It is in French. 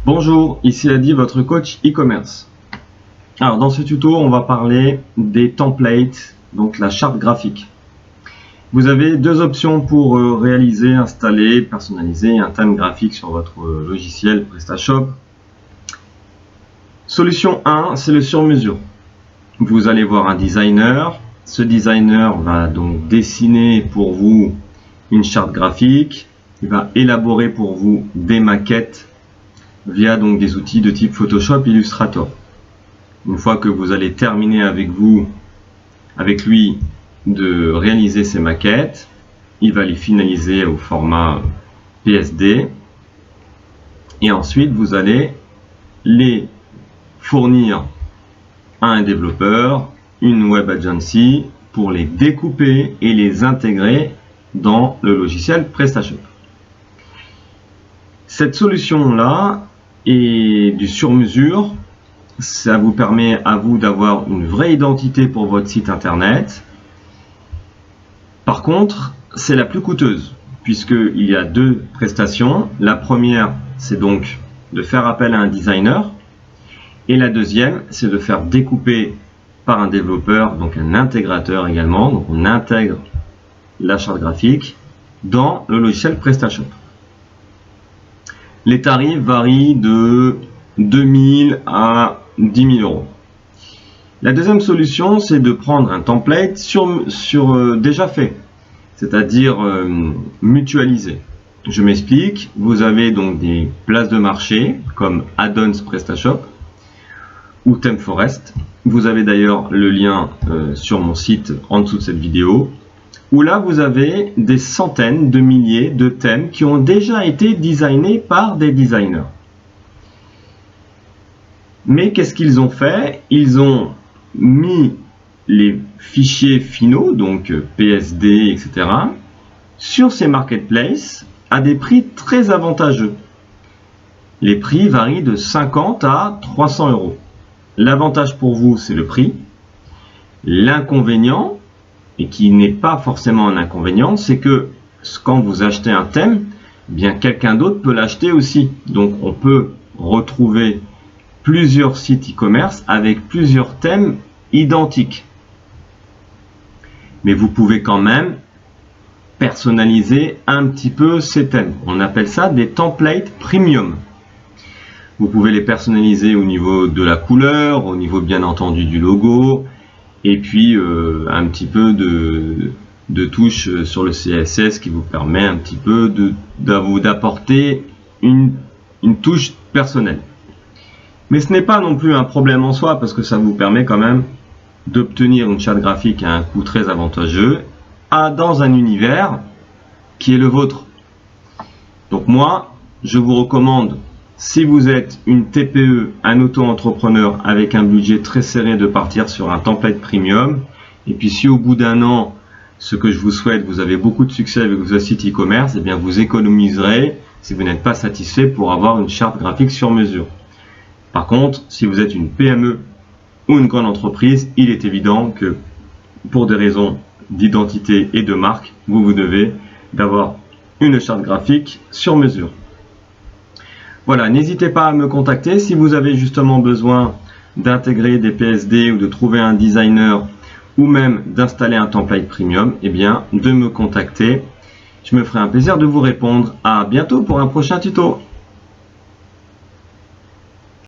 Bonjour, ici Adi, votre coach e-commerce. Alors dans ce tuto, on va parler des templates, donc la charte graphique. Vous avez deux options pour réaliser, installer, personnaliser un thème graphique sur votre logiciel PrestaShop. Solution 1, c'est le sur-mesure. Vous allez voir un designer. Ce designer va donc dessiner pour vous une charte graphique. Il va élaborer pour vous des maquettes via donc des outils de type Photoshop, Illustrator. Une fois que vous allez terminer avec lui de réaliser ces maquettes, il va les finaliser au format PSD et ensuite vous allez les fournir à un développeur, une web agency pour les découper et les intégrer dans le logiciel PrestaShop. Cette solution-là et du sur-mesure, ça vous permet à vous d'avoir une vraie identité pour votre site internet. Par contre, c'est la plus coûteuse puisqu'il y a deux prestations. La première, c'est donc de faire appel à un designer et la deuxième, c'est de faire découper par un développeur, donc un intégrateur également. Donc on intègre la charte graphique dans le logiciel PrestaShop. Les tarifs varient de 2 000 à 10 000 euros. La deuxième solution, c'est de prendre un template déjà fait, c'est-à-dire mutualisé. Je m'explique. Vous avez donc des places de marché comme Add-ons PrestaShop ou ThemeForest. Vous avez d'ailleurs le lien sur mon site en dessous de cette vidéo, où là vous avez des centaines de milliers de thèmes qui ont déjà été designés par des designers. Mais qu'est-ce qu'ils ont fait? Ils ont mis les fichiers finaux, donc PSD, etc., sur ces marketplaces à des prix très avantageux. Les prix varient de 50 à 300 euros. L'avantage pour vous, c'est le prix. L'inconvénient, et qui n'est pas forcément un inconvénient, c'est que quand vous achetez un thème, eh bien quelqu'un d'autre peut l'acheter aussi. Donc on peut retrouver plusieurs sites e-commerce avec plusieurs thèmes identiques. Mais vous pouvez quand même personnaliser un petit peu ces thèmes. On appelle ça des templates premium. Vous pouvez les personnaliser au niveau de la couleur, au niveau bien entendu du logo, et puis un petit peu de touches sur le CSS qui vous permet un petit peu d'apporter une touche personnelle. Mais ce n'est pas non plus un problème en soi parce que ça vous permet quand même d'obtenir une charte graphique à un coût très avantageux dans un univers qui est le vôtre. Donc moi, je vous recommande, si vous êtes une TPE, un auto-entrepreneur avec un budget très serré, de partir sur un template premium. Et puis si au bout d'un an, ce que je vous souhaite, vous avez beaucoup de succès avec votre site e-commerce, eh bien vous économiserez si vous n'êtes pas satisfait pour avoir une charte graphique sur mesure. Par contre, si vous êtes une PME ou une grande entreprise, il est évident que pour des raisons d'identité et de marque, vous devez d'avoir une charte graphique sur mesure. Voilà, n'hésitez pas à me contacter si vous avez justement besoin d'intégrer des PSD ou de trouver un designer ou même d'installer un template premium, eh bien de me contacter. Je me ferai un plaisir de vous répondre. À bientôt pour un prochain tuto.